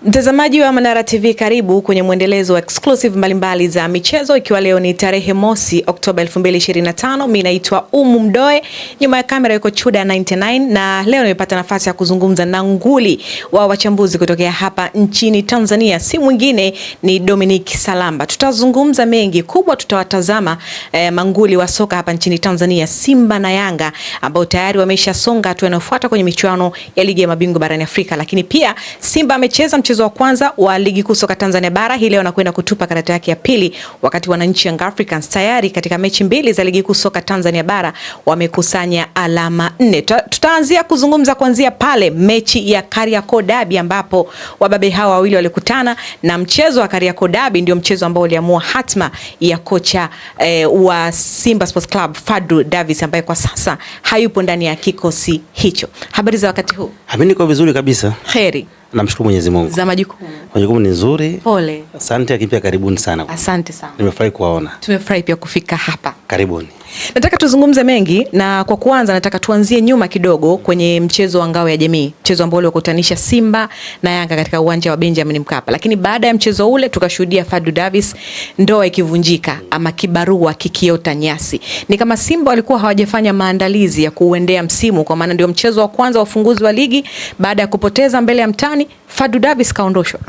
Mtazamaji wa Manara TV, karibu kwenye mwendelezo wa exclusive mbalimbali za michezo, ikiwa leo ni tarehe mosi Oktoba 2025. Mimi naitwa Umu Mdoe, nyuma ya kamera yuko Chuda 99, na leo nimepata nafasi ya kuzungumza na nguli wa wachambuzi kutokea hapa nchini Tanzania. Si mwingine ni Dominic Salamba. Tutazungumza mengi, kubwa tutawatazama manguli wa soka hapa nchini Tanzania, Simba na Yanga, ambao tayari wameshasonga hatua inayofuata kwenye michuano ya ligi ya mabingwa barani Afrika. Lakini pia Simba amecheza mchezo wa kwanza wa ligi kuu soka Tanzania bara, hii leo anakwenda kutupa karata yake ya pili, wakati wananchi Young Africans tayari katika mechi mbili za ligi kuu soka Tanzania bara wamekusanya alama 4. Tutaanzia kuzungumza kuanzia pale mechi ya Kariakoo Derby, ambapo wababe hawa wawili walikutana, na mchezo wa Kariakoo Derby ndio mchezo ambao uliamua hatma ya kocha wa Simba Sports Club Fadlu Davis, ambaye kwa sasa hayupo ndani ya kikosi hicho. Habari za wakati huu? Mimi niko vizuri kabisa. Kheri. Namshukuru Mwenyezi Mungu. Za majukumu? Majukumu ni nzuri. Pole. Asante, akipia karibuni sana. Asante sana. Nimefurahi kuwaona. Tumefurahi pia kufika hapa. Karibuni. Nataka tuzungumze mengi, na kwa kuanza nataka tuanzie nyuma kidogo kwenye mchezo wa ngao ya jamii, mchezo ambao ulikutanisha Simba na Yanga katika uwanja wa Benjamin Mkapa. Lakini baada ya mchezo ule tukashuhudia Fadlu Davis ndoa ikivunjika, ama kibarua kikiota nyasi. Ni kama Simba walikuwa hawajafanya maandalizi ya kuuendea msimu, kwa maana ndio mchezo wa kwanza wa ufunguzi wa ligi baada ya kupoteza mbele ya mtani. Fadlu Davis kaondoshwa.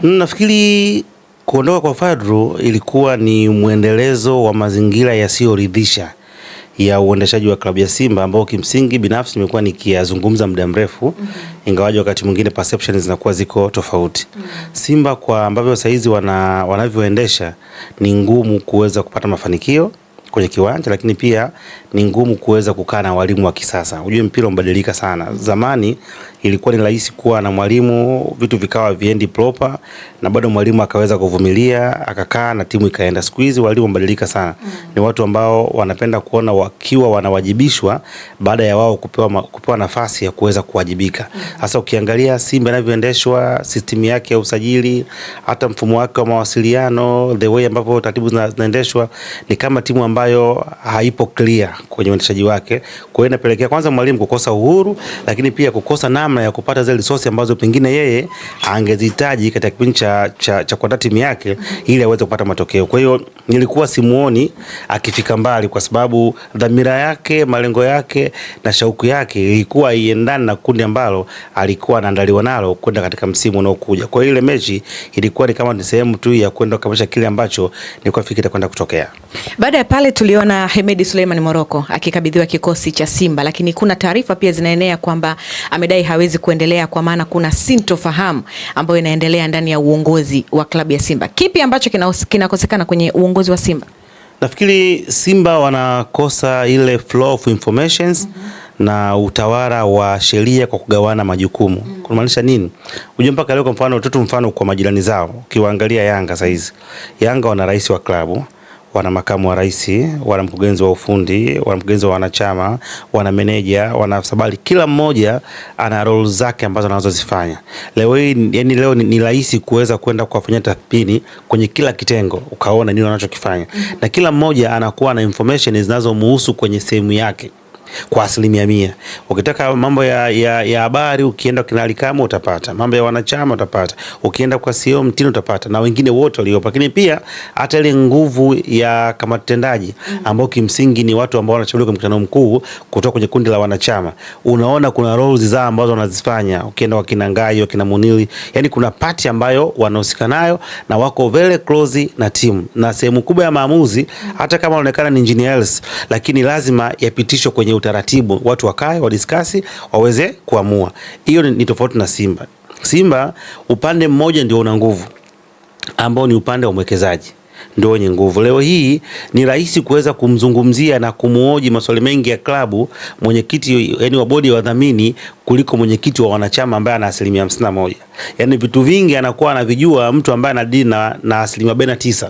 Nafikiri kuondoka kwa Fadlu ilikuwa ni muendelezo wa mazingira yasiyoridhisha ya uendeshaji wa klabu ya Simba, ambao kimsingi binafsi nimekuwa nikiyazungumza muda mrefu, ingawaje wakati mwingine perceptions zinakuwa ziko tofauti. Simba kwa ambavyo saizi wanavyoendesha ni ngumu kuweza kupata mafanikio kwenye kiwanja, lakini pia ni ngumu kuweza kukaa na walimu wa kisasa. Unajua mpira umebadilika sana. Zamani ilikuwa ni rahisi kuwa na mwalimu, vitu vikawa viendi proper, na bado mwalimu akaweza kuvumilia, akakaa na timu ikaenda. Siku hizi walimu wamebadilika sana. Ni watu ambao wanapenda kuona wakiwa wanawajibishwa baada ya wao kupewa nafasi ya kuweza kuwajibika. Hasa ukiangalia Simba inavyoendeshwa, system yake ya usajili, hata mfumo wake wa mawasiliano, the way ambavyo taratibu zinaendeshwa, ni kama timu ambayo haipo clear kwenye uendeshaji wake. Kwa hiyo inapelekea kwanza mwalimu kukosa uhuru, lakini pia kukosa namna ya kupata zile resources ambazo pengine yeye angezihitaji katika kipindi cha kuandaa timu yake ili aweze kupata matokeo. Kwa hiyo nilikuwa simuoni akifika mbali, kwa sababu dhamira yake, malengo yake na shauku yake ilikuwa iendane na kundi ambalo alikuwa anaandaliwa nalo kwenda katika msimu unaokuja. Kwa hiyo ile mechi ilikuwa ni kama ni sehemu tu ya kwenda kukamilisha kile ambacho nilikuwa fikiri kwenda kutokea. Baada ya pale tuliona Hemedi Suleiman Morocco akikabidhiwa kikosi cha Simba, lakini kuna taarifa pia zinaenea kwamba amedai hawezi kuendelea, kwa maana kuna sintofahamu ambayo inaendelea ndani ya uongozi wa klabu ya Simba. Kipi ambacho kinakosekana kwenye uongozi wa Simba? Nafikiri Simba wanakosa ile flow of informations na utawala wa sheria kwa kugawana majukumu. Kunamaanisha nini? Unajua mpaka leo, kwa mfano kwa majirani zao, ukiwaangalia Yanga saizi. Yanga wana rais wa klabu, wana makamu wa rais, wana mkurugenzi wa ufundi, wana mkurugenzi wa wanachama, wana meneja, wana sabali. Kila mmoja ana role zake ambazo anazozifanya. Leo hii, yani leo ni rahisi kuweza kwenda kuwafanyia tathmini kwenye kila kitengo, ukaona nini wanachokifanya. Na kila mmoja anakuwa na information zinazomhusu kwenye sehemu yake kwa 100%. Ukitaka mambo ya habari, ukienda kwa Alikama utapata. Mambo ya wanachama utapata. Ukienda kwa CEO Mtino utapata, na wengine wote waliopo. Lakini pia hata ile nguvu ya kamati tendaji ambao kimsingi ni watu ambao wanachaguliwa kwa mkutano mkuu kutoka kwenye kundi la wanachama. Unaona kuna roles zao ambazo wanazifanya. Ukienda kwa Kinangayo, kina Munili, yani kuna party ambayo wanahusika nayo na wako very close na timu. Na sehemu kubwa ya maamuzi, hata kama wanaonekana ni engineers, lakini lazima yapitishwe kwenye utaratibu, watu wakae, wadiskasi, waweze kuamua. Hiyo ni tofauti na Simba. Simba upande mmoja ndio una nguvu, ambao ni upande wa mwekezaji ndio wenye nguvu. Leo hii ni rahisi kuweza kumzungumzia na kumuoji maswali mengi ya klabu mwenyekiti, yani wa bodi ya wadhamini, kuliko mwenyekiti wa wanachama ambaye ana 51%. Yani vitu vingi anakuwa anavijua mtu ambaye anadili na 49%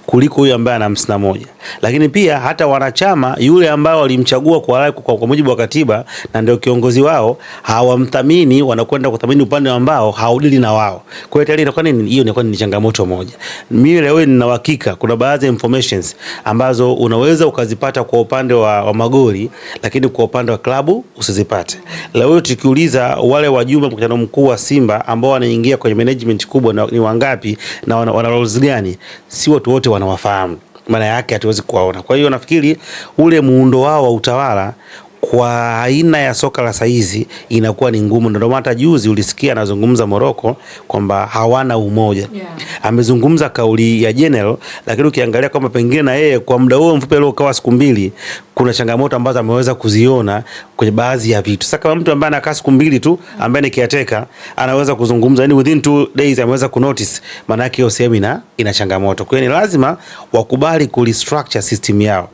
kuliko huyo ambaye ana 51%. Lakini pia hata wanachama yule ambao walimchagua kwa mujibu wa katiba na ndio kiongozi wao, hawamthamini, wanakwenda kuthamini upande ambao haudili na wao. Kwa hiyo tayari inakuwa nini? Hiyo inakuwa ni changamoto moja. Mimi leo nina uhakika kuna baadhi ya informations ambazo unaweza ukazipata kwa upande wa magoli, lakini kwa upande wa klabu usizipate. Leo tukiuliza wale wajumbe mkutano mkuu wa Simba ambao wanaingia kwenye management kubwa ni wangapi na wana roles gani, si watu wote wanawafahamu. Maana yake hatuwezi kuwaona. Kwa hiyo nafikiri ule muundo wao wa utawala kwa aina ya soka la saizi inakuwa ni ngumu. Ndio maana hata juzi ulisikia anazungumza Morocco kwamba hawana umoja. Amezungumza kauli ya general, lakini ukiangalia kwamba pengine na yeye kwa muda huo mfupi aliokaa siku mbili kuna changamoto ambazo ameweza kuziona kwenye baadhi ya vitu. Sasa kama mtu ambaye anakaa siku mbili tu ambaye ni caretaker anaweza kuzungumza, yani within 2 days ameweza kunotice, maana yake hiyo sehemu ina changamoto. Kwa hiyo ni lazima wakubali kurestructure system yao,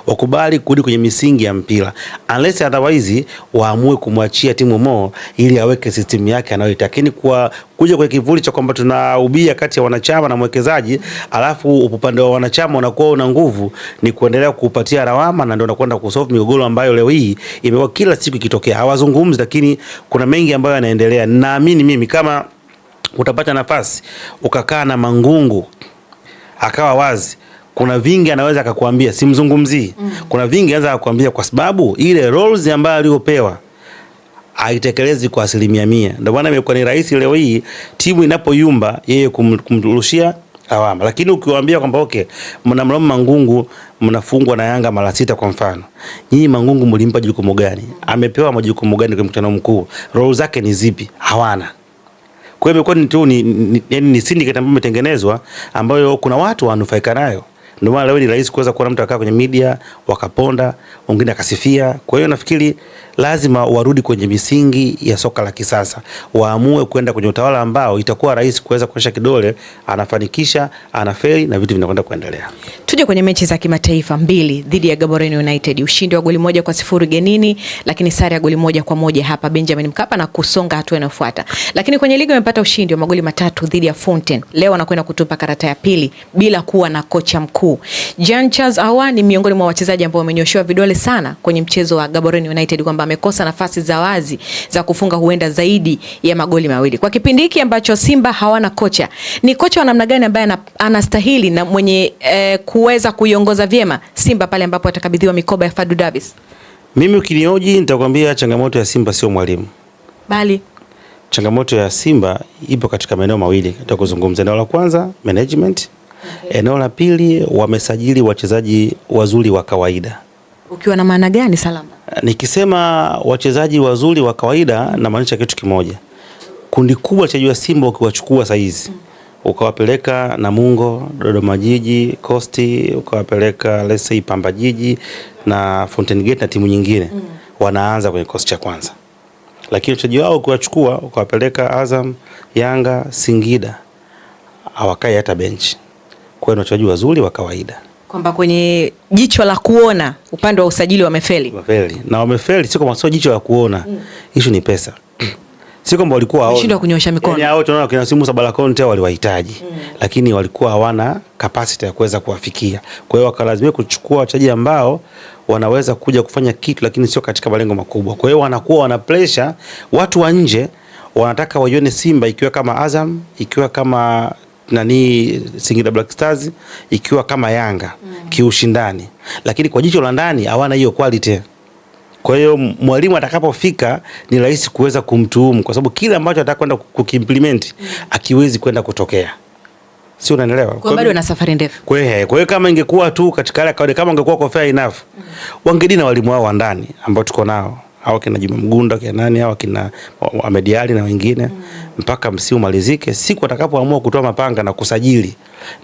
wakubali kurudi kwenye misingi ya mpira, unless otherwise waamue kumwachia timu Mo ili aweke system yake anayoitaka. Lakini kwa kuja kwa kivuli cha kwamba tunaubia kati ya wanachama na mwekezaji, alafu upande wa wanachama unakuwa una nguvu, ni kuendelea kupatia lawama, na ndio unakwenda kusolve migogoro ambayo leo hii imekuwa kila siku ikitokea. Hawazungumzi, lakini kuna mengi ambayo yanaendelea. Naamini mimi kama utapata nafasi ukakaa na Mangungu akawa wazi, kuna vingi anaweza akakwambia, simzungumzii. Kuna vingi anaweza akakwambia kwa sababu ile roles ambayo aliyopewa haitekelezi kwa 100%. Ndio maana imekuwa ni rahisi leo hii timu inapoyumba yeye kumrushia lawama. Lakini ukiwaambia kwamba okay, mnamlaumu Mangungu, mnafungwa na Yanga mara 6 kwa mfano, nyinyi Mangungu mlimpa jukumu gani? Amepewa majukumu gani kwa mkutano mkuu? Roles zake ni zipi? Hawana. Kwa hiyo imekuwa ni syndicate ambayo imetengenezwa ambayo kuna watu wanufaika nayo. Ndio maana leo ni rahisi kuweza kuona mtu akaa kwenye media wakaponda, wengine akasifia. Kwa hiyo nafikiri lazima warudi kwenye misingi ya soka la kisasa, waamue kwenda kwenye utawala ambao itakuwa rahisi kuweza kuonyesha kidole, anafanikisha, anafeli na vitu vinakwenda kuendelea. Tuje kwenye mechi za kimataifa mbili dhidi ya Gaborone United, ushindi wa goli 1-0 genini, lakini sare ya goli 1-1 hapa Benjamin Mkapa na kusonga hatua inayofuata. Lakini kwenye ligi wamepata ushindi wa magoli 3 dhidi ya Fountain. Leo wanakwenda kutupa karata ya pili bila kuwa na kocha mkuu. Jean Charles Ahoua ni miongoni mwa wachezaji ambao wamenyoshewa vidole sana kwenye mchezo wa Gaborone United kwamba amekosa nafasi za wazi za kufunga huenda zaidi ya magoli 2. Kwa kipindi hiki ambacho Simba hawana kocha, ni kocha wa namna gani ambaye anastahili na mwenye kuweza kuiongoza vyema Simba pale ambapo atakabidhiwa mikoba ya Fadlu Davis? Mimi ukinioji nitakwambia changamoto ya Simba sio mwalimu, bali changamoto ya Simba ipo katika maeneo mawili tutakuzungumza. Eneo la kwanza management, eneo la pili wamesajili wachezaji wazuri wa kawaida. Ukiwa na maana gani Salama? Nikisema wachezaji wazuri wa kawaida na maanisha kitu kimoja. Kundi kubwa wachezaji wa Simba ukiwachukua saizi ukawapeleka Namungo, Dodoma Jiji, Costi, ukawapeleka let's say Pamba Jiji na Fountain Gate na timu nyingine, wanaanza kwenye kosi cha kwanza. Lakini wachezaji wao ukiwachukua ukawapeleka Azam, Yanga, Singida, hawakai hata benchi. Kwa hiyo wachezaji wazuri wa kawaida. Kwamba kwenye jicho la kuona upande wa usajili wamefeli. Na wamefeli sio kama sio jicho la kuona. Issue ni pesa. Sio kwamba walikuwa hao wameshindwa kunyosha mikono. Yaani hao tunaona kina Simu Sabala Conte waliwahitaji. Lakini walikuwa hawana capacity ya kuweza kuwafikia. Kwa hiyo wakalazimika kuchukua wachezaji ambao wanaweza kuja kufanya kitu lakini sio katika malengo makubwa. Kwa hiyo wanakuwa wana pressure, watu wa nje wanataka waione Simba ikiwa kama Azam, ikiwa kama Singida Black Stars, ikiwa kama Yanga kiushindani, lakini kwa jicho la ndani hawana hiyo quality. Kwa hiyo mwalimu atakapofika ni rahisi kuweza kumtuhumu kwa sababu kile ambacho atakwenda kukiimplement akiwezi kwenda kutokea. Sio, unaelewa? Kwa bado na safari ndefu. Kwa hiyo kama ingekuwa tu katika ile kawaida, kama ingekuwa kwa fair enough, wangedina walimu wao wa ndani ambao tuko nao, hao kina Juma Mgunda, kina nani hao, kina Ahmed Ally na wengine, mpaka msimu malizike, siku atakapoamua kutoa mapanga na kusajili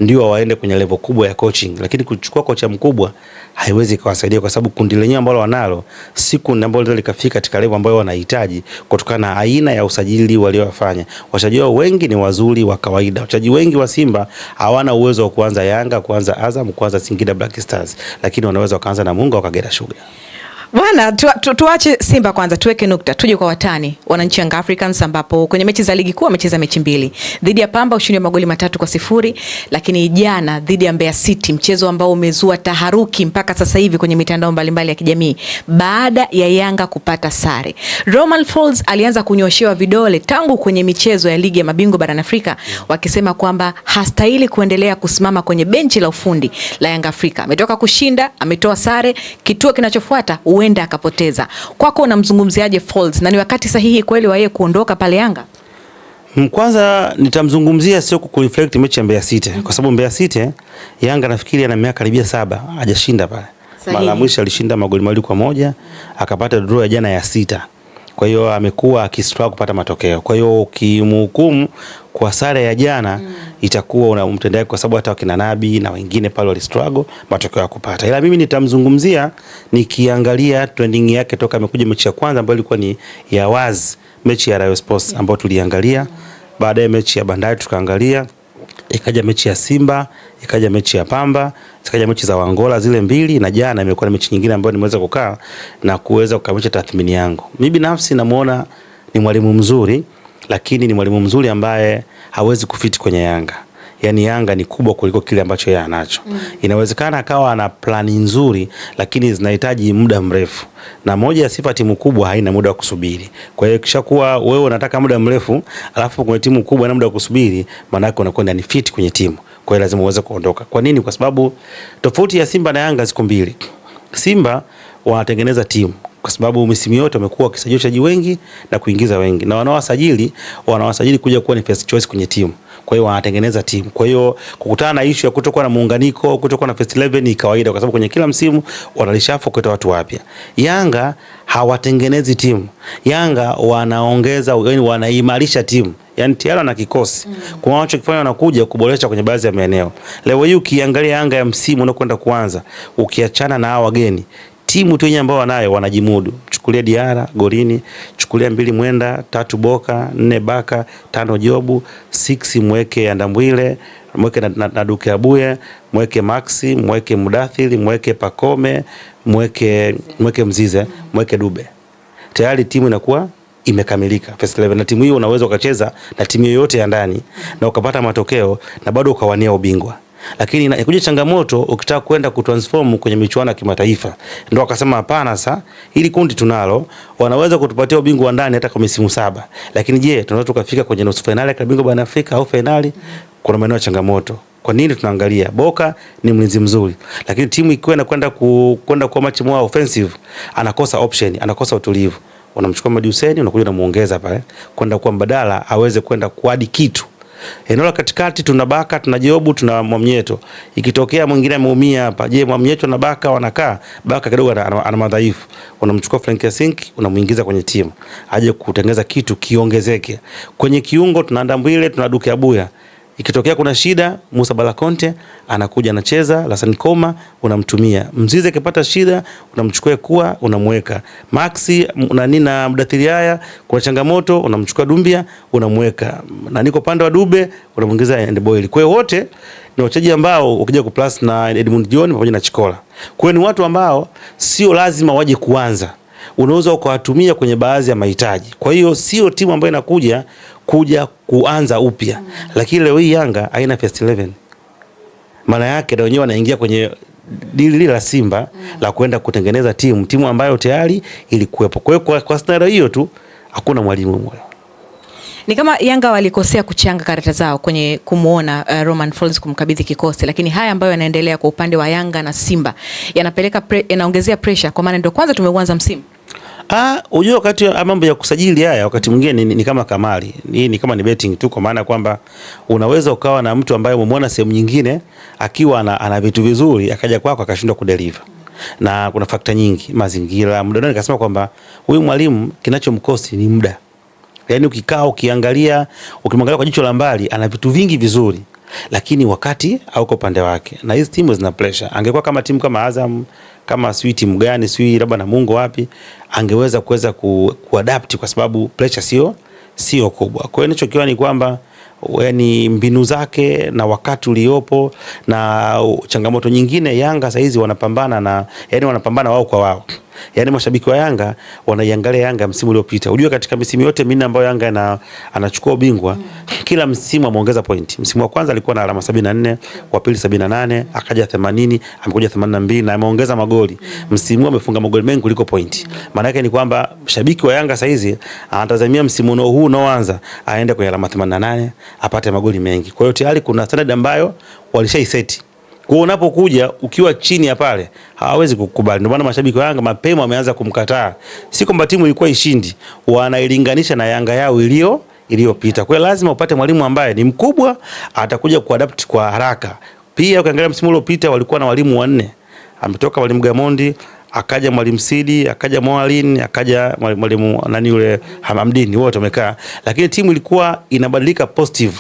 ndio waende kwenye level kubwa ya coaching. Lakini kuchukua kocha mkubwa haiwezi kuwasaidia kwa sababu kundi lenyewe ambalo wanalo siku ambalo likafika katika level ambayo wanahitaji kutokana na aina ya usajili waliofanya. Wachezaji wao wengi ni wazuri wa kawaida. Wachezaji wengi wa Simba hawana uwezo wa kuanza Yanga, kuanza Azam, kuanza Singida Black Stars, lakini wanaweza wakaanza na Mungu au Kagera Sugar. Bwana, tuache Simba kwanza, tuweke nukta, tuje kwa watani Wananchi Young Africans ambapo kwenye mechi za ligi kuu wamecheza mechi mbili. Dhidi ya Pamba ushindi wa magoli 3-0, lakini jana dhidi ya Mbeya City mchezo ambao umezua taharuki mpaka sasa hivi kwenye mitandao mbalimbali ya kijamii baada ya Yanga kupata sare. Romain Folz alianza kunyoshewa vidole tangu kwenye michezo ya ligi ya mabingwa barani Afrika, wakisema kwamba hastahili kuendelea kusimama kwenye benchi la ufundi la Yanga Afrika. Ametoka kushinda, ametoa sare, kituo kinachofuata huenda akapoteza. Kwako unamzungumziaje Folz na ni wakati sahihi kweli wa yeye kuondoka pale Yanga? Kwanza nitamzungumzia sio kureflect mechi ya Mbeya City kwa sababu Mbeya City Yanga nafikiri ana miaka karibia 7 hajashinda pale. Mara mwisho alishinda magoli 2-1 akapata draw ya jana ya 6. Kwa hiyo amekuwa akistruggle kupata matokeo. Kwa hiyo ukimhukumu kwa sare ya jana itakuwa unamtendea kwa sababu hata wakina Nabi na wengine pale walistruggle matokeo ya kupata. Ila mimi nitamzungumzia nikiangalia trending yake toka amekuja mechi ya kwanza ambayo ilikuwa ni ya wazi, mechi ya Rayon Sports ambayo tuliangalia, baadaye mechi ya Bandari tukaangalia, ikaja mechi ya Simba, ikaja mechi ya Pamba, ikaja mechi za Angola zile mbili, na jana imekuwa mechi nyingine ambayo nimeweza kukaa na kuweza kukamilisha tathmini yangu. Mimi binafsi namuona ni mwalimu mzuri, lakini ni mwalimu mzuri ambaye hawezi kufiti kwenye Yanga. Yaani Yanga ni kubwa kuliko kile ambacho yeye anacho. Inawezekana akawa ana plani nzuri, lakini zinahitaji muda mrefu. Na moja ya sifa timu kubwa haina muda wa kusubiri. Kwa hiyo kishakuwa wewe unataka muda mrefu, alafu kwenye timu kubwa na muda wa kusubiri, maana yake unakwenda ni fit kwenye timu. Kwa hiyo lazima uweze kuondoka. Kwa nini? Kwa sababu tofauti ya Simba na Yanga ziko mbili. Simba wanatengeneza timu kwa sababu misimu yote wamekuwa wakisajili wachezaji wengi na kuingiza wengi, na wanawasajili kuja kuwa ni first choice kwenye timu. Kwa hiyo wanatengeneza timu. Kwa hiyo kukutana na issue ya kutokuwa na muunganiko, kutokuwa na first 11 ni kawaida kwa sababu kwenye kila msimu wanalishafu kuleta watu wapya. Yanga hawatengenezi timu. Yanga wanaongeza, yani wanaimarisha timu. Yaani tayari na kikosi. Kwa wanachokifanya wanakuja kuboresha kwenye baadhi ya maeneo. Leo hii ukiangalia Yanga ya msimu unaokwenda kuanza, ukiachana na hao wageni, timu tu yenyewe ambao wanayo wanajimudu. Chukulia Diara golini, chukulia 2 Mwenda, 3 Boka, 4 Baka, 5 Jobu, 6 mweke Andambwile, mweke na Duke Abuye, mweke Maxi, mweke Mudathiri, mweke Pakome, mweke Mzize, mweke Dube. Tayari timu inakuwa imekamilika first 11, na timu hiyo unaweza ukacheza na timu yoyote ya ndani na ukapata matokeo na bado ukawania ubingwa. Lakini inakuja changamoto ukitaka kwenda kutransform kwenye michuano ya kimataifa. Ndio akasema hapana, sasa ili kundi tunalo, wanaweza kutupatia ubingwa ndani hata kwa misimu 7. Lakini je, tunaweza tukafika kwenye nusu finali ya bingwa barani Afrika au finali? Kuna maeneo ya changamoto. Kwa nini tunaangalia? Boka ni mlinzi mzuri, lakini timu ikiwa inakwenda kwa match more offensive, anakosa option, anakosa utulivu. Unamchukua Madi Hussein, unakuja unamuongeza pale kwenda kwa mbadala aweze kwenda kuadi kitu. Eneo la katikati tuna Baka, tuna Jobu, tuna Mwamnyeto. Ikitokea mwingine ameumia hapa, je, Mwamnyeto na Baka wanakaa? Baka kidogo ana madhaifu. Unamchukua Frank Yasink, unamuingiza kwenye timu. Aje kutengeneza kitu kiongezeke. Kwenye kiungo tuna Ndambwile, tuna Duke Abuya. Ikitokea kuna shida, Musa Balakonte anakuja anacheza, Lasan Koma unamtumia. Mzize akipata shida, unamchukua kuwa unamweka. Maxi na Mudathiri haya, kuna changamoto, unamchukua Dumbia unamweka. Na niko pande wa Dube unamuingiza Endboyle. Kwa hiyo wote ni wachezaji ambao ukija ku plus na Edmund John pamoja na Chikola. Kwa hiyo ni watu ambao sio lazima waje kuanza. Unaweza ukawatumia kwenye baadhi ya mahitaji. Kwa hiyo sio timu ambayo inakuja kuanza upya. Lakini leo hii Yanga haina first 11. Maana yake ndio wenyewe wanaingia kwenye dili la Simba la kwenda kutengeneza timu ambayo tayari ilikuwepo. Kwa hiyo kwa scenario hiyo tu hakuna mwalimu mmoja. Ni kama Yanga walikosea kuchanga karata zao kwenye kumuona Romain Folz kumkabidhi kikosi, lakini haya ambayo yanaendelea kwa upande wa Yanga na Simba yanaongezea pressure kwa maana ndio kwanza tumeuanza msimu. Unajua wakati mambo ya kusajili haya wakati mwingine ni kama kamari. Ni kama ni betting tu, kwa maana kwamba unaweza ukawa na mtu ambaye umemwona sehemu nyingine akiwa ana vitu vizuri akaja kwako akashindwa kudeliver. Na kuna fakta nyingi, mazingira, muda. Nikasema kwamba huyu mwalimu kinachomkosi ni muda. Yaani ukikaa ukimwangalia kwa jicho la mbali ana vitu vingi vizuri, lakini wakati hauko pande wake. Na hizi timu zina pressure. Angekuwa kama timu kama Azam, kama sweet timu gani, sweet labda Namungo wapi, angeweza kuadapt kwa sababu pressure sio kubwa. Kwa hiyo nilichokiona ni kwamba yani mbinu zake na wakati uliopo na changamoto nyingine, Yanga sasa hizi wanapambana wao kwa wao. Yaani mashabiki wa Yanga wanaiangalia Yanga msimu uliopita. Unajua katika misimu yote minne ambayo Yanga anachukua ubingwa, kila msimu ameongeza point. Msimu wa kwanza alikuwa na alama 74, wa pili 78, akaja 80, amekuja 82 na ameongeza magoli. Msimu amefunga magoli mengi kuliko point. Maana yake ni kwamba shabiki wa Yanga sasa hizi anatazamia msimu huu unaoanza aende kwenye alama 88, apate magoli mengi. Kwa hiyo tayari kuna standard ambayo walishaiset. Kwa unapokuja ukiwa chini ya pale hawawezi kukubali. Ndio maana mashabiki wa Yanga mapema wameanza kumkataa. Si kwamba timu ilikuwa ishindi, wanailinganisha na Yanga yao iliyopita. Kwa hiyo lazima upate mwalimu ambaye ni mkubwa, atakuja kuadapt kwa haraka. Pia ukiangalia msimu uliopita walikuwa na walimu 4. Ametoka mwalimu Gamondi, akaja mwalimu Sidi, akaja Mwalin, akaja mwalimu nani yule Hamamdini, wote wamekaa. Lakini timu ilikuwa inabadilika positive.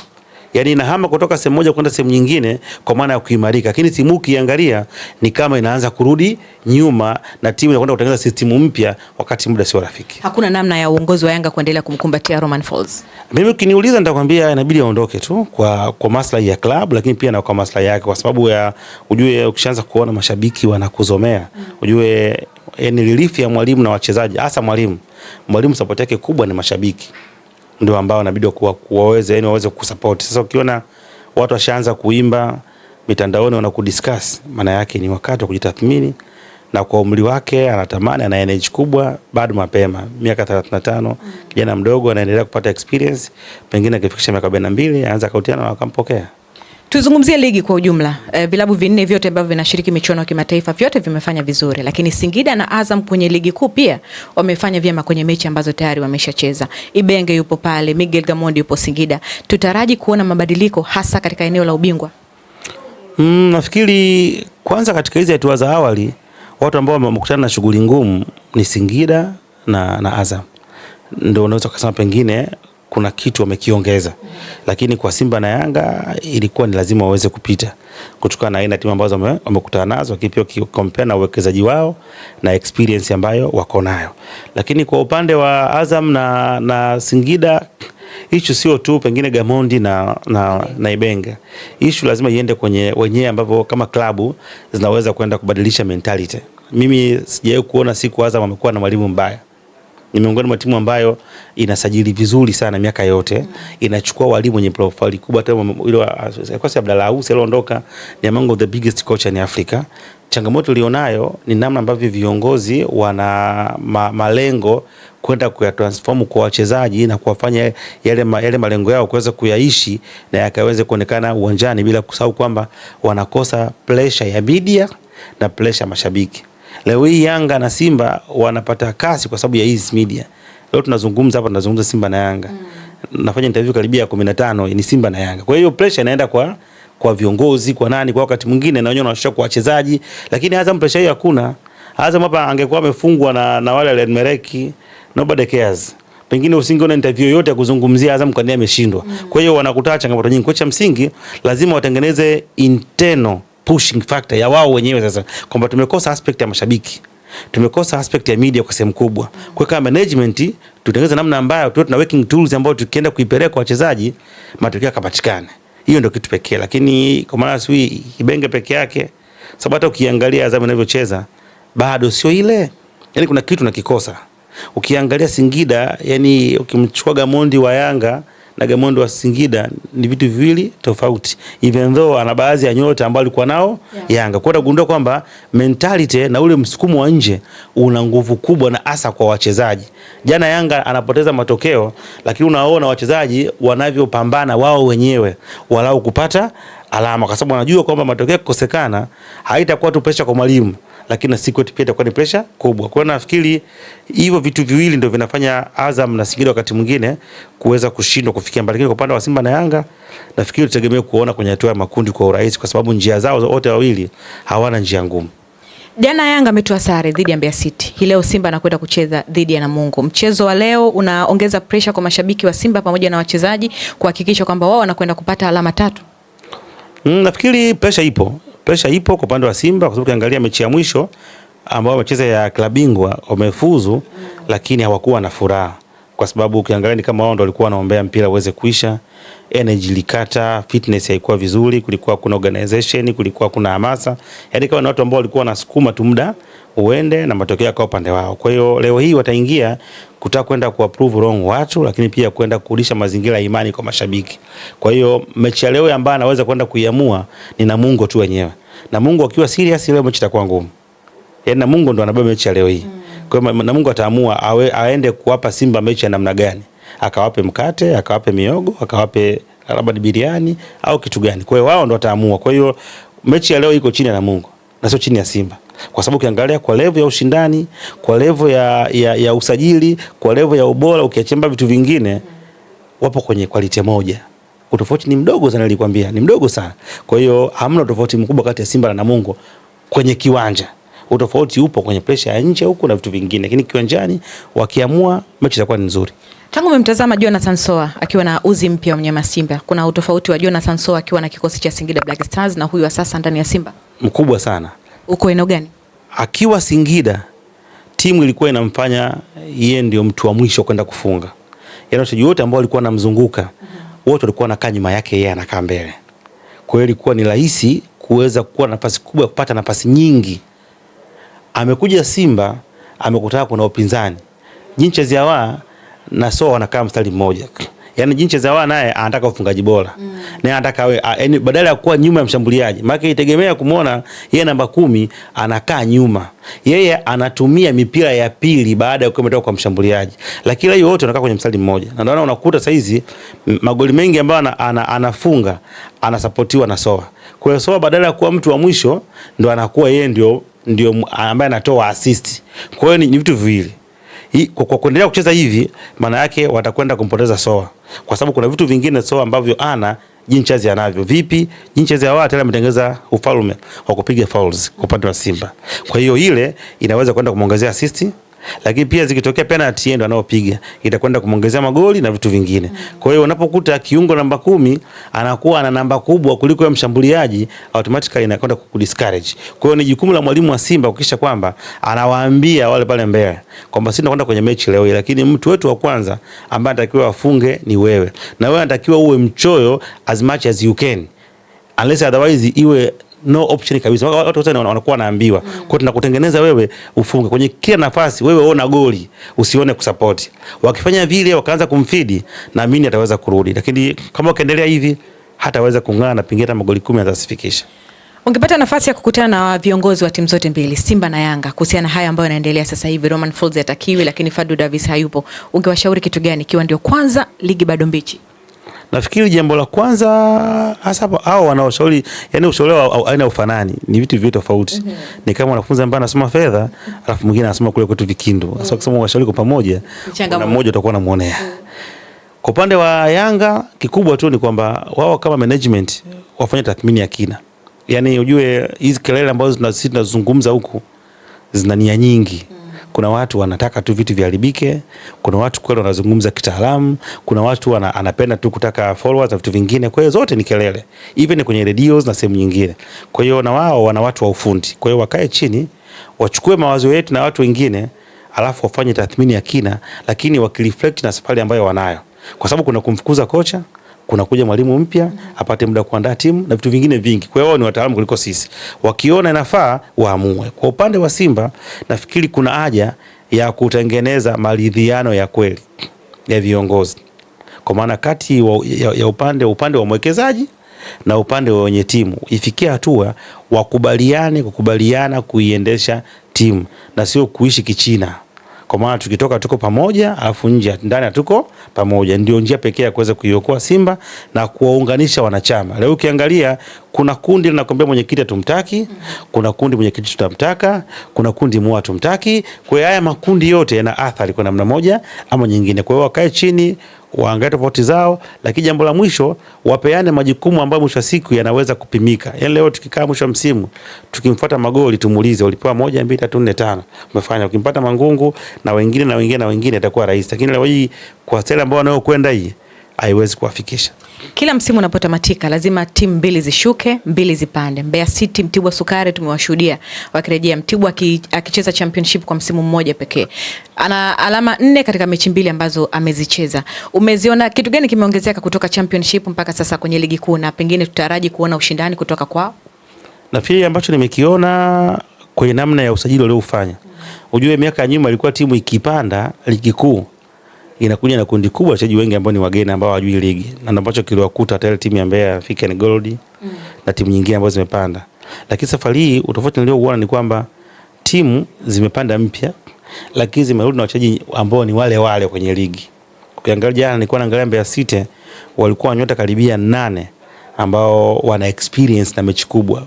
Yaani inahama kutoka sehemu moja kwenda sehemu nyingine kwa maana ya kuimarika. Lakini timu ukiangalia ni kama inaanza kurudi nyuma na timu inakwenda kutengeneza system mpya wakati muda sio rafiki. Hakuna namna ya uongozi wa Yanga kuendelea kumkumbatia Romain Folz. Mimi ukiniuliza nitakwambia inabidi aondoke tu kwa maslahi ya club, lakini pia na kwa maslahi yake, kwa sababu ya ujue ukishaanza kuona mashabiki wanakuzomea, ujue yani relief ya mwalimu na wachezaji, hasa mwalimu support yake kubwa ni mashabiki. Ndio ambao inabidi waweze kusupport. Sasa ukiona watu washaanza kuimba mitandaoni wanakudiscuss, maana yake ni wakati wa kujitathmini, na kwa umri wake anatamani, ana energy kubwa, bado mapema, miaka 35, kijana mdogo anaendelea kupata experience, pengine akifikisha miaka 42 aanza kautiana na wakampokea. Tuzungumzie ligi kwa ujumla. Vilabu vinne vyote ambavyo vinashiriki michuano ya kimataifa vyote vimefanya vizuri, lakini Singida na Azam kwenye ligi kuu pia wamefanya vyema kwenye mechi ambazo tayari wameshacheza. Ibenge yupo pale, Miguel Gamondi yupo Singida. Tutaraji kuona mabadiliko hasa katika eneo la ubingwa? Nafikiri kwanza katika hizi hatua za awali watu ambao wamekutana na shughuli ngumu ni Singida na Azam. Ndio unaweza kusema pengine kuna kitu wamekiongeza. Lakini kwa Simba na Yanga ilikuwa ni lazima waweze kupita kutokana na aina timu ambazo wamekutana nazo, kipio compare na uwekezaji wao na experience ambayo wako nayo. Lakini kwa upande wa Azam na Singida, issue sio tu pengine Gamondi na Ibenge. Issue lazima iende kwenye wenyewe ambao kama klabu zinaweza kwenda kubadilisha mentality. Mimi sijawahi kuona siku Azam wamekuwa na mwalimu mbaya. Ni miongoni mwa timu ambayo inasajili vizuri sana miaka yote, inachukua walimu wenye profile kubwa. Hata ile kocha Abdalla Ausi aliondoka, ni among of the biggest coach in Africa. Changamoto ilionayo ni namna ambavyo viongozi wana malengo kwenda kuyatransform kwa wachezaji na kuwafanya yale malengo yao kuweza kuyaishi na yakaweze kuonekana uwanjani, bila kusahau kwamba wanakosa pressure ya media na pressure mashabiki. Leo hii Yanga na Simba wanapata kasi kwa sababu ya hizi media. Leo tunazungumza Simba na Yanga. Nafanya interview karibia 15 ni Simba na Yanga. Kwa hiyo pressure inaenda kwa viongozi, kwa nani, kwa wakati mwingine na wenyewe wanashusha kwa wachezaji, lakini Azam pressure hiyo hakuna. Azam hapa angekuwa amefungwa na wale wa Mereki, nobody cares. Pengine usingeona interview yote ya kuzungumzia Azam kwa nini ameshindwa. Kwa hiyo wanakutana changamoto nyingi. Kwa cha msingi lazima watengeneze internal pushing factor ya wao wenyewe sasa, kwamba tumekosa aspect ya mashabiki, tumekosa aspect ya media kwa sehemu kubwa. Kwa kama management tutengeneze namna ambayo tuna working tools ambayo tukienda kuipeleka kwa wachezaji matokeo yakapatikane. Hiyo ndio kitu pekee, lakini kwa maana sui Ibenge peke yake, sababu hata ukiangalia Azam inavyocheza bado sio ile. Yaani kuna kitu nakikosa. Ukiangalia Singida, yani ukimchukua Gamondi wa Yanga na Gamondi wa Singida ni vitu viwili tofauti, even though ana baadhi ya nyota ambao alikuwa nao Yanga. Kwa kugundua kwamba mentality na ule msukumo wa nje una nguvu kubwa, na hasa kwa wachezaji. Jana Yanga anapoteza matokeo, lakini unaona wachezaji wanavyopambana wao wenyewe walau kupata alama, kwa sababu wanajua kwamba matokeo kukosekana haitakuwa tu pressure kwa mwalimu, lakini siku yote pia itakuwa ni pressure kubwa. Kwa hiyo nafikiri hivyo vitu viwili ndio vinafanya Azam na Singida wakati mwingine kuweza kushindwa kufikia mbali. Kwa upande wa Simba na Yanga nafikiri tutegemee kuona kwenye hatua ya makundi kwa urahisi, kwa sababu njia zao wote wawili hawana njia ngumu. Jana Yanga ametoa sare dhidi ya Mbeya City. Hii leo Simba anakwenda kucheza dhidi ya Namungo. Mchezo wa leo unaongeza pressure kwa mashabiki wa Simba pamoja na wachezaji kuhakikisha kwamba wao wanakwenda kupata alama 3. Nafikiri pressure ipo kwa upande wa Simba, kwa sababu ukiangalia mechi ya mwisho ambao wamecheza ya klabu bingwa wamefuzu, lakini hawakuwa na furaha, kwa sababu ukiangalia ni kama wao ndio walikuwa wanaombea mpira uweze kuisha. Energy likata, fitness haikuwa vizuri, kulikuwa kuna organization, kulikuwa kuna hamasa. Yaani kama ni watu ambao walikuwa wanasukuma tu muda uende na matokeo yako upande wao. Kwa hiyo leo hii wataingia kutaka kwenda kuapprove wrong watu, lakini pia kwenda kurudisha mazingira ya imani kwa mashabiki. Kwa hiyo mechi ya leo ambayo anaweza kwenda kuiamua ni Namungo tu wenyewe. Namungo akiwa serious leo mechi itakuwa ngumu. Yaani Namungo ndo anabeba mechi ya leo hii. Kwa hiyo Namungo ataamua aende kuwapa Simba mechi ya namna gani. Akawape mkate, akawape miogo, akawape labda biriani au kitu gani. Kwa hiyo wao ndo wataamua. Kwa hiyo mechi ya leo iko chini ya Namungo na sio chini ya Simba. Kwa sababu ukiangalia kwa level ya ushindani, kwa level ya usajili, kwa level ya ubora, ukiachemba vitu vingine, wapo kwenye quality moja. Utofauti ni mdogo sana, nilikwambia ni mdogo sana. Kwa hiyo hamna utofauti mkubwa kati ya Simba na Namungo kwenye kiwanja. Utofauti upo kwenye pressure ya nje huko na vitu vingine, lakini kiwanjani wakiamua mechi itakuwa ni nzuri. Tangu umemtazama Jonathan Soa akiwa na uzi mpya wa mnyama Simba, kuna utofauti wa Jonathan Soa akiwa na kikosi cha Singida Black Stars na huyu wa sasa ndani ya Simba? Mkubwa sana. Uko eneo gani? Akiwa Singida timu ilikuwa inamfanya yeye ndio mtu wa mwisho kwenda kufunga. Yaani wachezaji wote ambao walikuwa wanamzunguka wote walikuwa wanakaa nyuma yake, yeye anakaa mbele. Kwa hiyo ilikuwa ni rahisi kuweza kuwa na nafasi kubwa, kupata nafasi nyingi. Amekuja Simba, amekutana kuna upinzani. Jinche Ziawa na Soa wanakaa mstari mmoja. Yaani Jinche Ziawa naye anataka ufungaji bora. Naye anataka yaani badala ya kuwa nyuma ya mshambuliaji. Maana itegemea kumuona yeye namba 10 anakaa nyuma. Yeye anatumia mipira ya pili baada ya kuwa kwa mshambuliaji. Lakini hiyo wote wanakaa kwenye mstari mmoja. Na ndio unakuta saa hizi magoli mengi ambayo anafunga anasapotiwa na Soa. Kwa hiyo Soa badala ya kuwa mtu wa mwisho ndo anakuwa yeye ndio ambaye anatoa assist. Kwa hiyo ni vitu viwili. Kwa kuendelea kucheza hivi maana yake watakwenda kumpoteza Soa. Kwa sababu kuna vitu vingine Soa ambavyo Jinchazi anavyo. Vipi? Jinchazi awali tena ametengeza ufalme wa kupiga fouls kwa upande wa Simba. Kwa hiyo ile inaweza kwenda kumuongezea assist, lakini pia zikitokea penalty yeye ndo anaopiga, itakwenda kumuongezea magoli na vitu vingine. Kwa hiyo unapokuta kiungo namba 10 anakuwa na namba kubwa kuliko ya mshambuliaji, automatically inakwenda kudiscourage. Kwa hiyo ni jukumu la mwalimu wa Simba kuhakikisha kwamba anawaambia wale pale mbele kwamba sisi tunakwenda kwenye mechi leo, lakini mtu wetu wa kwanza ambaye anatakiwa afunge ni wewe. Na wewe unatakiwa uwe mchoyo as much as you can. Unless otherwise iwe no option kabisa. Watu wote wanakuwa wanaambiwa. Kwa tunakutengeneza wewe ufunge kwenye kila nafasi, wewe ona goli, usione kusupport. Wakifanya vile wakaanza kumfeed, naamini ataweza kurudi. Lakini kama ukiendelea hivi hataweza kung'ana na pengine magoli 10 atasifikisha. Ungepata nafasi ya kukutana na viongozi wa timu zote mbili, Simba na Yanga, kuhusiana haya ambayo yanaendelea sasa hivi, Romain Folz atakiwi lakini Fadlu Davis hayupo, ungewashauri kitu gani ikiwa ndio kwanza ligi bado mbichi? Nafikiri jambo la kwanza hasa hao wanaoshauri, yani ushauri wa aina ufanani ni vitu viwili tofauti. Ni kama wanafunzi ambao anasoma fedha alafu mwingine anasoma kule kwetu Vikindu. Sasa kusema washauri kwa pamoja na mmoja utakuwa unamuonea. Kwa upande wa Yanga kikubwa tu ni kwamba wao kama management wafanye tathmini ya kina. Yani ujue hizi kelele ambazo sisi tunazungumza huku zina nia nyingi. Kuna watu wanataka tu vitu viharibike, kuna watu kweli wanazungumza kitaalamu, kuna watu anapenda tu kutaka followers na vitu vingine. Kwa hiyo zote ni kelele, even kwenye radios na sehemu nyingine. Kwa hiyo na wao wana watu wa ufundi. Kwa hiyo wakae chini, wachukue mawazo yetu na watu wengine, alafu wafanye tathmini ya kina, lakini wakireflect na safari ambayo wanayo. Kwa sababu kuna kumfukuza kocha, kuna kuja mwalimu mpya apate muda kuandaa timu na vitu vingine vingi. Kwa hiyo ni wataalamu kuliko sisi. Wakiona inafaa waamue. Kwa upande wa Simba nafikiri kuna haja ya kutengeneza maridhiano ya kweli ya viongozi. Kwa maana kati ya upande wa mwekezaji na upande wa wenye timu ifikie hatua kukubaliana kuiendesha timu na sio kuishi kichina. Kwa maana tukitoka tuko pamoja, alafu nje ndani tuko pamoja. Ndio njia pekee ya kuweza kuiokoa Simba na kuwaunganisha wanachama. Leo ukiangalia kuna kundi linakwambia mwenyekiti hatumtaki, kuna kundi mwenyekiti tutamtaka, kuna kundi mwa tumtaki. Kwa hiyo haya makundi yote yana athari kwa namna moja ama nyingine. Kwa hiyo wakae chini, waangalie tofauti zao, lakini jambo la mwisho wapeane majukumu ambayo mwisho siku yanaweza kupimika. Yaani leo tukikaa mwisho msimu tukimfuata magoli tumuulize ulipewa 1 2 3 4 5 umefanya, ukimpata Mangungu na wengine itakuwa rahisi. Lakini leo hii kwa style ambao wanayokwenda hii haiwezi kuwafikisha. Kila msimu unapotamatika lazima timu mbili zishuke, mbili zipande. Mbeya City, Mtibwa Sukari tumewashuhudia wakirejea. Mtibwa akicheza championship kwa msimu mmoja pekee. Ana alama 4 katika mechi mbili ambazo amezicheza. Umeziona kitu gani kimeongezeka kutoka championship mpaka sasa kwenye ligi kuu, na pengine tutaraji kuona ushindani kutoka kwao? Nafikiri ambacho nimekiona kwenye namna ya usajili waliofanya. Ujue miaka ya nyuma ilikuwa timu ikipanda ligi kuu inakuja na kundi kubwa wachezaji wengi ambao ni wageni ambao hawajui ligi, na ambacho kiliwakuta hata ile timu ya Mbeya African Gold na timu nyingine ambazo zimepanda. Lakini safari hii utofauti nilioona ni kwamba timu zimepanda mpya lakini zimerudi na wachezaji ambao ni wale kwenye ligi. Ukiangalia jana nilikuwa naangalia Mbeya City walikuwa nyota karibia 8 ambao wana experience na mechi kubwa.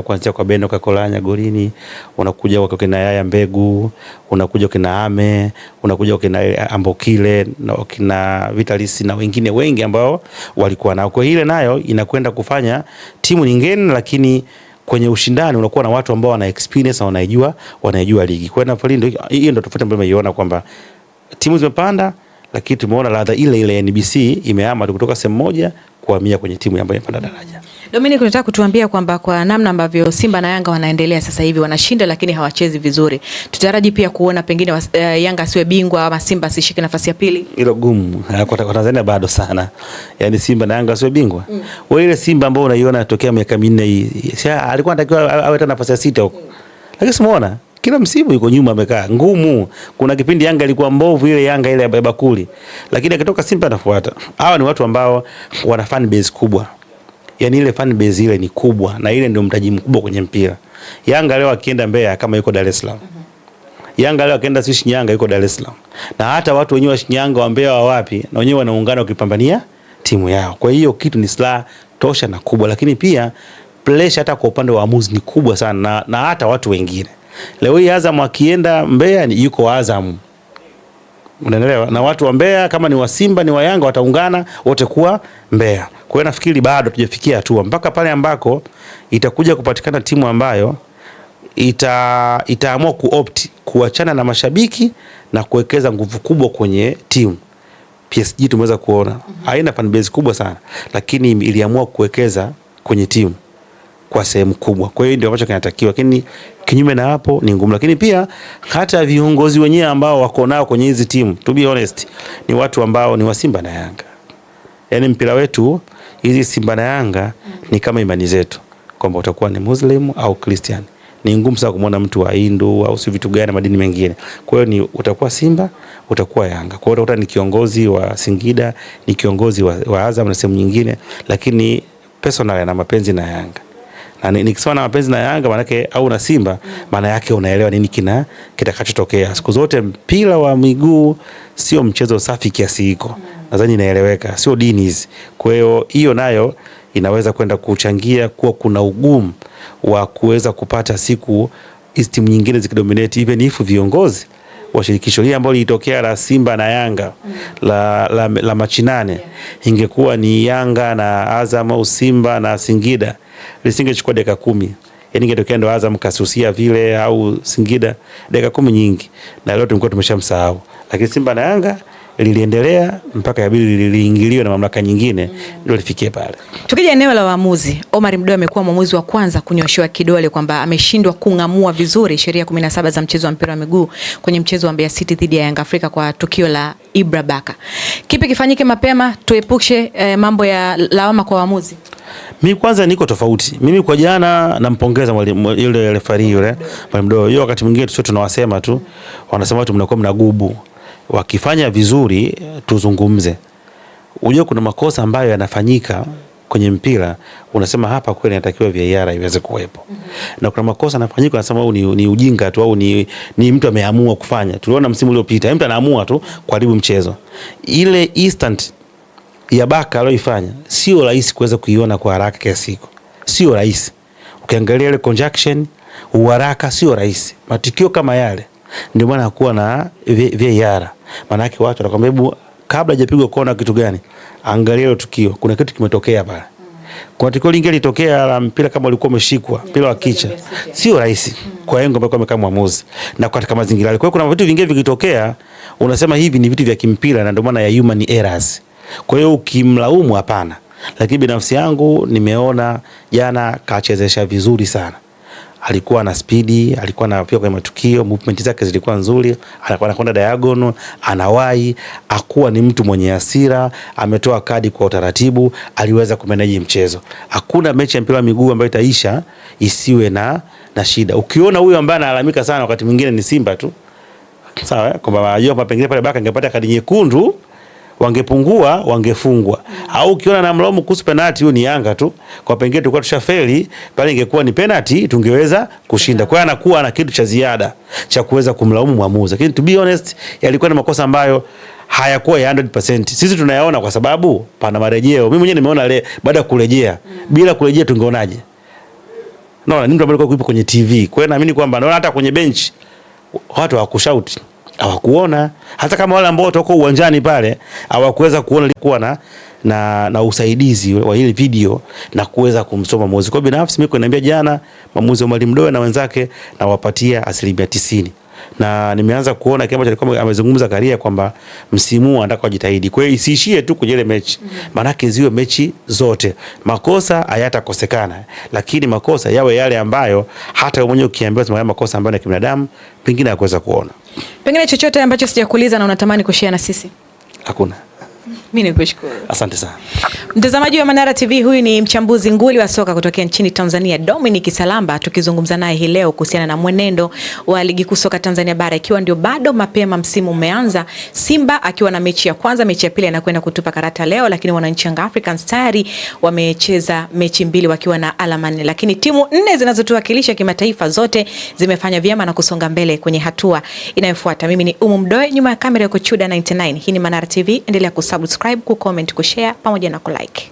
Kuanzia kwa Beno Kakolanya golini, unakuja kwa kina Yaya Mbegu, unakuja kina Ame, unakuja kina Ambokile na kina Vitalis na wengine wengi ambao walikuwa nao. Kwa ile nayo inakwenda kufanya timu nyingine, lakini kwenye ushindani unakuwa na watu ambao wana experience na wanaijua ligi. Kwa hiyo ndio tofauti ambayo umeiona kwamba timu zimepanda, lakini tumeona ladha ile NBC imehama kutoka sehemu moja kuhamia kwenye timu ambayo imepanda daraja. Dominic, unataka kutuambia kwamba kwa namna ambavyo Simba na Yanga wanaendelea sasa hivi wanashinda lakini hawachezi vizuri, tutaraji pia kuona pengine Yanga asiwe bingwa ama Simba asishike nafasi ya pili? Hilo gumu kwa Tanzania bado sana. Yaani Simba na Yanga asiwe bingwa. Wewe ile Simba ambayo unaiona tokea miaka 4 hii, alikuwa anatakiwa awe hata nafasi ya 6 huko. Lakini simuona kila msimu yuko nyuma amekaa. Ngumu. Kuna kipindi Yanga ilikuwa mbovu ile Yanga ile ya bakuli. Lakini akitoka Simba anafuata. Hawa ni watu ambao wana fan base kubwa. Yaani ile fan base ile ni kubwa na ile ndio mtaji mkubwa kwenye mpira. Yanga leo akienda Mbeya kama yuko Dar es Salaam. Yanga leo akienda Shinyanga yuko Dar es Salaam. Na hata watu wenyewe wa Shinyanga wa Mbeya wa wapi na wenyewe wanaungana wakipambania timu yao. Kwa hiyo kitu ni silaha tosha na kubwa, lakini pia pressure hata kwa upande wa waamuzi ni kubwa sana na hata watu wengine. Leo hii Azam akienda Mbeya yuko Azam. Unaelewa? Na watu wa Mbeya kama ni wa Simba ni wa Yanga wataungana wote kuwa Mbeya. Kwa hiyo nafikiri bado tujafikia hatua mpaka pale ambako itakuja kupatikana timu ambayo itaamua kuachana na mashabiki na kuwekeza nguvu kubwa kwenye timu. PSG tumeweza kuona haina fan base kubwa sana, lakini iliamua kuwekeza kwenye timu kwa sehemu kubwa. Kwa hiyo ndio ambacho kinatakiwa, lakini kinyume na hapo ni ngumu. Lakini pia hata viongozi wenyewe ambao wako nao kwenye hizi timu, to be honest, ni watu ambao ni wa Simba na Yanga. Yaani mpira wetu hizi Simba na Yanga ni kama imani zetu kwamba utakuwa ni Muslim au Christian. Ni ngumu sana kumwona mtu wa Hindu au si vitu gani madini mengine. Kwa hiyo ni utakuwa Simba, utakuwa Yanga. Kwa hiyo utakuta ni kiongozi wa Singida, ni kiongozi wa Azam na sehemu nyingine, lakini personal na mapenzi na Yanga. Na nikisema na mapenzi na Yanga manake au na Simba, maana yake unaelewa nini kitakachotokea. Siku zote mpira wa miguu sio mchezo safi kiasi hiko. Nadhani inaeleweka, sio dini hizi. Kwa hiyo nayo inaweza kwenda kuchangia kuwa kuna ugumu wa kuweza kupata siku timu nyingine zikidominate, even if viongozi wa shirikisho hili ambalo lilitokea la Simba na Yanga la machinane, ingekuwa ni Yanga na Azam au Simba na Singida, lisingechukua dakika 10. Yaani ingetokea ndo Azam kasusia vile au Singida dakika 10 nyingi na leo tulikuwa tumeshamsahau. Lakini Simba na Yanga liliendelea mpaka yabidi liliingiliwa na mamlaka nyingine ndio lifikie pale. Tukija eneo la waamuzi, Omar Mdoe amekuwa mwamuzi wa kwanza kunyoshewa kidole kwamba ameshindwa kung'amua vizuri sheria 17 za mchezo wa mpira wa miguu kwenye mchezo wa Mbeya City dhidi ya Yanga Afrika kwa tukio la Ibra Baka. Kipi kifanyike mapema tuepushe mambo ya lawama kwa waamuzi? Mimi kwanza niko tofauti. Mimi kwa jana nampongeza yule referee yule Omar Mdoe. Hiyo wakati mwingine sio tunawasema tu, wanasema watu mnakuwa mnagubu. Wakifanya vizuri tuzungumze. Unajua kuna makosa ambayo yanafanyika kwenye mpira, unasema hapa kweli inatakiwa VAR iweze kuwepo. Na kuna makosa yanafanyika unasema ni ujinga tu au ni mtu ameamua kufanya. Tuliona msimu uliopita mtu anaamua tu kuharibu mchezo. Ile instant ya Baka aliyoifanya sio rahisi kuweza kuiona kwa haraka kiasi hiko. Sio rahisi. Ukiangalia ile conjunction, uharaka sio rahisi. Matukio kama yale ndio maana hakuwa na VAR. Maana yake watu wanakuambia hebu kabla hajapigwa kona kitu gani, angalia hilo tukio, kuna kitu kimetokea pale. Kuna tukio lingine litokea la mpira kama ulikuwa umeshikwa, mpira wa kicha. Sio rahisi kwa yengo ambaye kama mwamuzi na katika mazingira yale. Kwa hiyo kuna vitu vingine vikitokea unasema hivi ni vitu vya kimpira na ndio maana ya human errors. Kwa hiyo ukimlaumu hapana. Lakini binafsi yangu nimeona jana kachezesha vizuri sana. Alikuwa na speedi, alikuwa na pia kwa matukio, movement zake zilikuwa nzuri, anakwenda diagonal, anawahi, hakuwa ni mtu mwenye hasira, ametoa kadi kwa utaratibu, aliweza kumanage mchezo. Hakuna mechi ya mpira wa miguu ambayo itaisha isiwe na shida. Ukiona huyo ambaye analalamika sana wakati mwingine ni Simba tu. Sawa, kwamba anajua pengine pale Baka angepata kadi nyekundu, wangepungua, wangefungwa. Au ukiona na mlaumu kuhusu penalty, huyo ni Yanga tu. Kwa pengine tulikuwa tushafeli, pale ingekuwa ni penalty tungeweza kushinda. Kwa hiyo anakuwa na kitu cha ziada cha kuweza kumlaumu mwamuzi. Lakini to be honest, yalikuwa ni makosa ambayo hayakuwa ya 100%. Sisi tunayaona kwa sababu pana marejeo. Mimi mwenyewe nimeona baada ya kurejea. Bila kurejea tungeonaje? Naona ni mtu ambaye alikuwa kwenye TV. Kwa hiyo naamini kwamba naona hata kwenye bench watu hawakushout, hawakuona. Hata kama wale ambao wako uwanjani pale hawakuweza kuona ilikuwa na usaidizi wa ile video na kuweza kumsoma mwamuzi. Kwa binafsi mimi niambia jana mwamuzi wa Mwalimu Mdoe na wenzake na wapatia 90%. Na nimeanza kuona kile ambacho alikuwa amezungumza Karia kwamba msimu anataka kujitahidi. Kwa hiyo isiishie tu kwenye ile mechi. Maana ziwe mechi zote. Makosa hayatakosekana, lakini makosa yawe yale ambayo hata wewe mwenyewe ukiambiwa sema makosa ambayo ni kibinadamu pengine hakuweza kuona. Pengine chochote ambacho sijakuuliza na unatamani kushare na sisi? Hakuna. Mimi nikushukuru. Asante sana. Mtazamaji wa Manara TV, huyu ni mchambuzi nguli wa soka kutokea nchini Tanzania, Dominic Salamba, tukizungumza naye hii leo kuhusiana na mwenendo wa ligi kuu soka Tanzania bara, ikiwa ndio bado mapema, msimu umeanza. Simba akiwa na mechi ya kwanza, mechi ya pili anakwenda kutupa karata leo, lakini wananchi Young Africans tayari wamecheza mechi 2 wakiwa na alama 4, lakini timu 4 zinazotuwakilisha kimataifa zote zimefanya vyema na kusonga mbele kwenye hatua inayofuata. Mimi ni Mdoe, nyuma ya kamera yako Chuda 99. Hii ni Manara TV, endelea kusubscribe, kucomment, kushare pamoja na kulike.